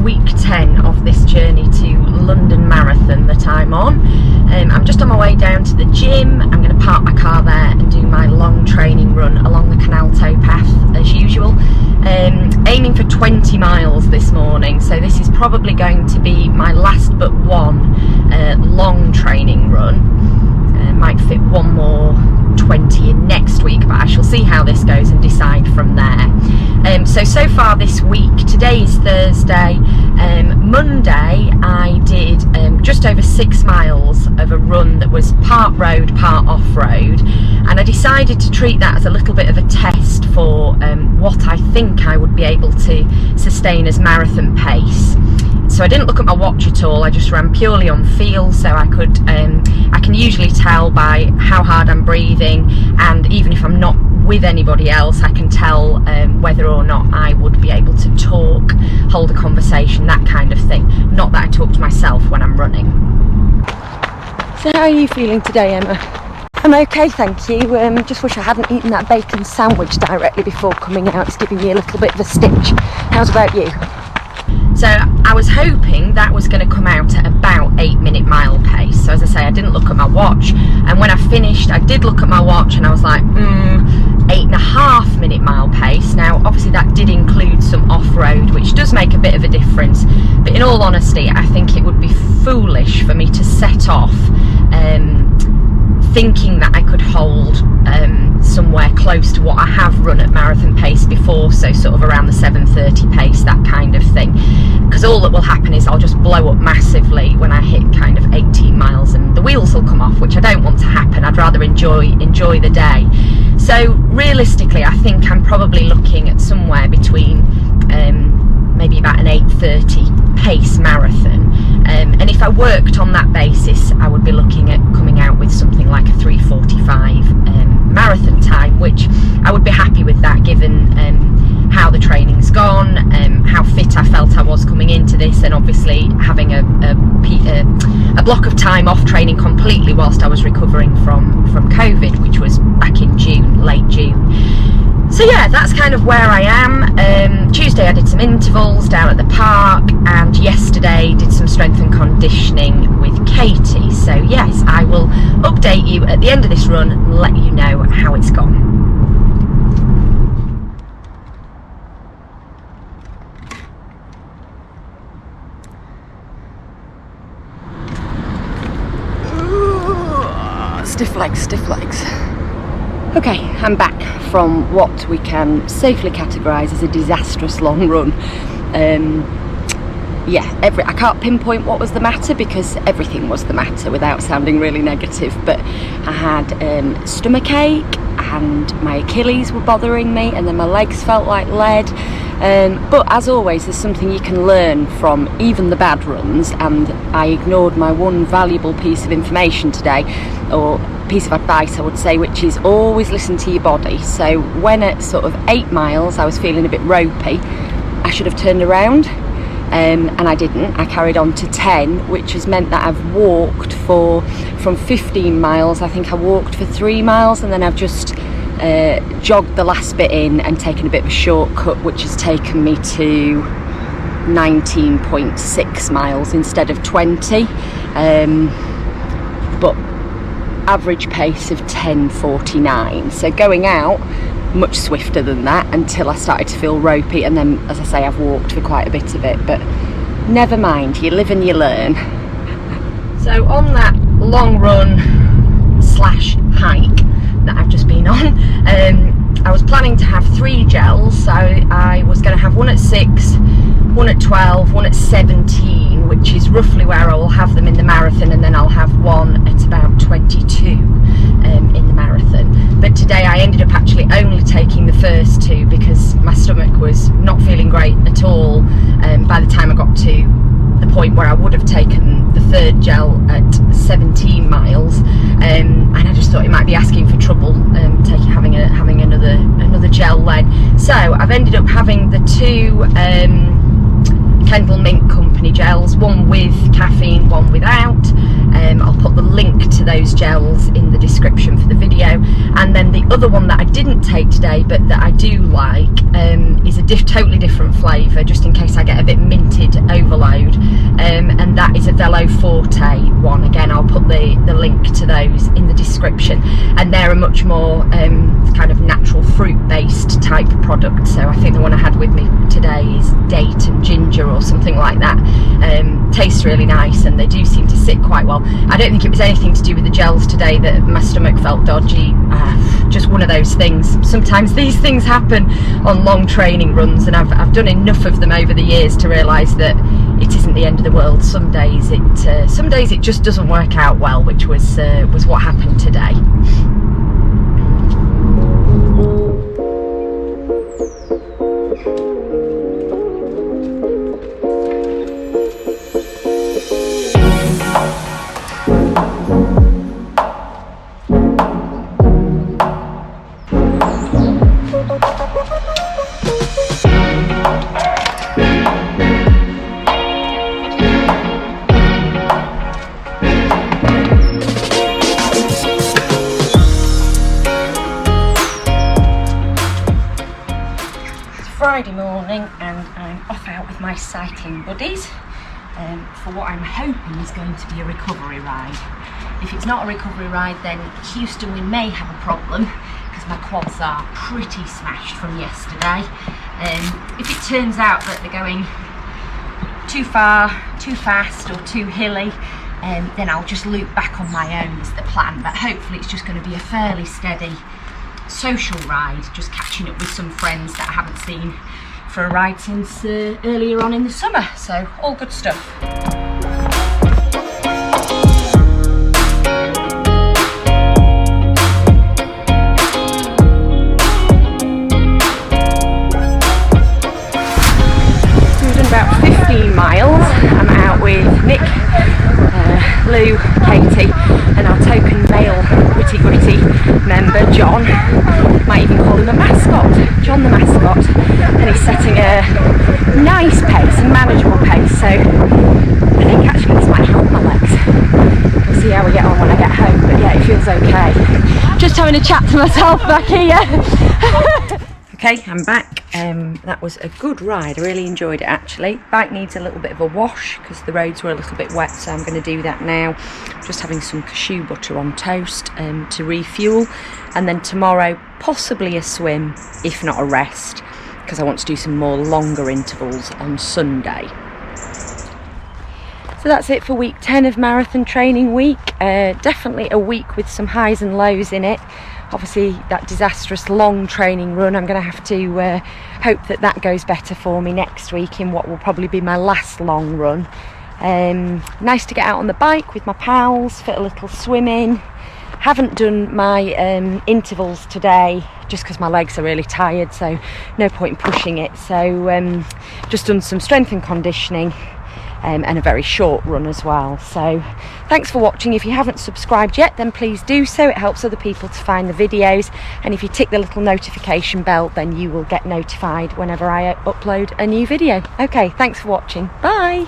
week 10 of this journey to London Marathon that I'm on. I'm just on my way down to the gym. I'm going to park my car there and do my long training run along the Kendal towpath as usual. Aiming for 20 miles this morning, so this is probably going to be my last but one long training run. Might fit one more 20 in next week, but I shall see how this goes and decide from there. So far this week, today is Thursday, Monday I did just over 6 miles of a run that was part road, part off-road, and I decided to treat that as a little bit of a test for what I think I would be able to sustain as marathon pace. So I didn't look at my watch at all, I just ran purely on feel, so I can usually tell by how hard I'm breathing, and even if I'm not with anybody else, I can tell whether or not I would be able to talk, hold a conversation, that kind of thing. Not that I talk to myself when I'm running. So how are you feeling today, Emma? I'm okay, thank you. Just wish I hadn't eaten that bacon sandwich directly before coming out. It's giving me a little bit of a stitch. How's about you? So I was hoping that was going to come out at about 8-minute mile pace. So as I say, I didn't look at my watch, and when I finished I did look at my watch and I was like 8.5 minute mile pace. Now obviously that did include some off-road, which does make a bit of a difference, but in all honesty I think it would be foolish for me to set off thinking that I could hold somewhere close to what I have run at marathon pace before, so sort of around the 7:30 pace, that kind of thing, because all that will happen is I'll just blow up massively when I hit kind of 18 miles and the wheels will come off, which I don't want to happen. I'd rather enjoy the day. So realistically I think I'm probably looking at somewhere between maybe about an 8:30 pace marathon, and if I worked on that basis I would be looking at coming out with something like a 3:45 marathon time, which I would be happy with that, given how the training's gone, how fit I felt I was coming into this, and obviously having a block of time off training completely whilst I was recovering from COVID, which was back in June, late June. So yeah, that's kind of where I am. Tuesday I did some intervals down at the park, and yesterday did some strength and conditioning with Katie. So yes, I will update you at the end of this run and let you know how it's gone. Ooh, stiff legs. Okay, I'm back from what we can safely categorise as a disastrous long run. I can't pinpoint what was the matter because everything was the matter without sounding really negative, but I had stomachache and my Achilles were bothering me, and then my legs felt like lead. But as always, there's something you can learn from even the bad runs, and I ignored my one valuable piece of information today, or piece of advice I would say, which is always listen to your body. So when at sort of 8 miles I was feeling a bit ropey, I should have turned around, and I didn't. I carried on to 10, which has meant that I've walked from 15 miles, I think I walked for 3 miles, and then I've just jogged the last bit in and taken a bit of a shortcut, which has taken me to 19.6 miles instead of 20, but average pace of 10:49. So going out much swifter than that until I started to feel ropey, and then, as I say, I've walked for quite a bit of it, but never mind, you live and you learn. So on that long run / hike that I've just been on, I was planning to have 3 gels. So I was going to have one at 6, one at 12, one at 17, which is roughly where I will have them in the marathon, and then I'll have one at about 22 in the marathon. But today I ended up actually only taking the first 2 because my stomach was not feeling great at all by the time I got to the point where I would have taken the 3rd gel at 17 miles, and I just thought it might be asking for trouble having another gel then. So I've ended up having the 2 Kendal Mint Company gels, one with caffeine, one without. I'll put the link to to those gels in the description for the video. And then the other one that I didn't take today but that I do like is a totally different flavour, just in case I get a bit minted overload, and that is a Veloforte one. Again, I'll put the link to those in the description, and they're a much more kind of natural fruit based type product. So I think the one I had with me today is date and ginger or something like that. Tastes really nice, and they do seem to sit quite well. I don't think it was anything to do with the gels today that my stomach felt dodgy. Just one of those things. Sometimes these things happen on long training runs, and I've done enough of them over the years to realise that it isn't the end of the world. Some days it just doesn't work out well, which was what happened today. Friday morning, and I'm off out with my cycling buddies for what I'm hoping is going to be a recovery ride. If it's not a recovery ride, then Houston, we may have a problem because my quads are pretty smashed from yesterday. If it turns out that they're going too far, too fast or too hilly, then I'll just loop back on my own is the plan. But hopefully it's just going to be a fairly steady social ride, just catching up with some friends that I haven't seen for a ride since earlier on in the summer. So all good stuff. We've done about 15 miles. I'm out with Nick, Lou, Katie, and our token male gritty member, John. Might even call him a mascot, John the mascot. And he's setting a nice pace, a manageable pace. So I think actually this might help my legs. We'll see how we get on when I get home. But yeah, it feels okay. Just having a chat to myself back here. Okay, I'm back. That was a good ride. I really enjoyed it actually. Bike needs a little bit of a wash because the roads were a little bit wet, so I'm going to do that now. Just having some cashew butter on toast to refuel, and then tomorrow possibly a swim, if not a rest, because I want to do some more longer intervals on Sunday. So that's it for week 10 of marathon training week. Definitely a week with some highs and lows in it. Obviously that disastrous long training run, I'm going to have to hope that that goes better for me next week in what will probably be my last long run. Nice to get out on the bike with my pals, fit a little swim in. Haven't done my intervals today just because my legs are really tired, so no point in pushing it. So just done some strength and conditioning. And a very short run as well. So thanks for watching. If you haven't subscribed yet, then please do so. It helps other people to find the videos, and if you tick the little notification bell, then you will get notified whenever I upload a new video. Okay, thanks for watching. Bye.